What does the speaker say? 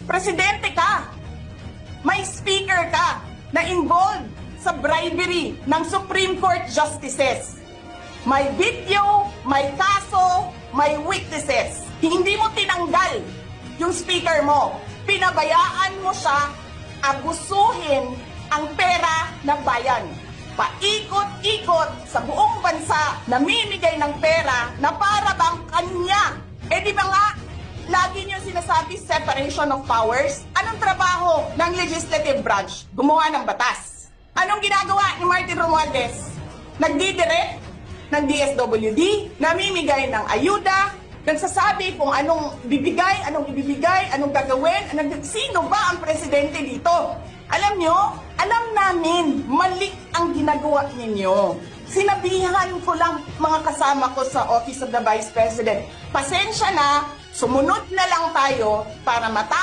Presidente ka. May speaker ka na involved sa bribery ng Supreme Court justices. May video, may kaso, may witnesses. Hindi mo tinanggal yung speaker mo. Pinabayaan mo siya abusuhin ang pera ng bayan. Paikot-ikot sa buong bansa, namimigay ng pera na para bang kanya. Eh di ba nga, lagi niyo sinasabi separation of powers? Anong trabaho ng legislative branch? Gumawa ng batas. Anong ginagawa ni Martin Romualdez? Nagdidirect ng DSWD, namimigay ng ayuda, nagsasabi kung anong bibigay, anong ibibigay, anong gagawin, sino ba ang presidente dito? Alam nyo, alam namin, mali ang ginagawa ninyo. Sinabihan ko lang mga kasama ko sa Office of the Vice President, pasensya na, sumunod na lang tayo para matapos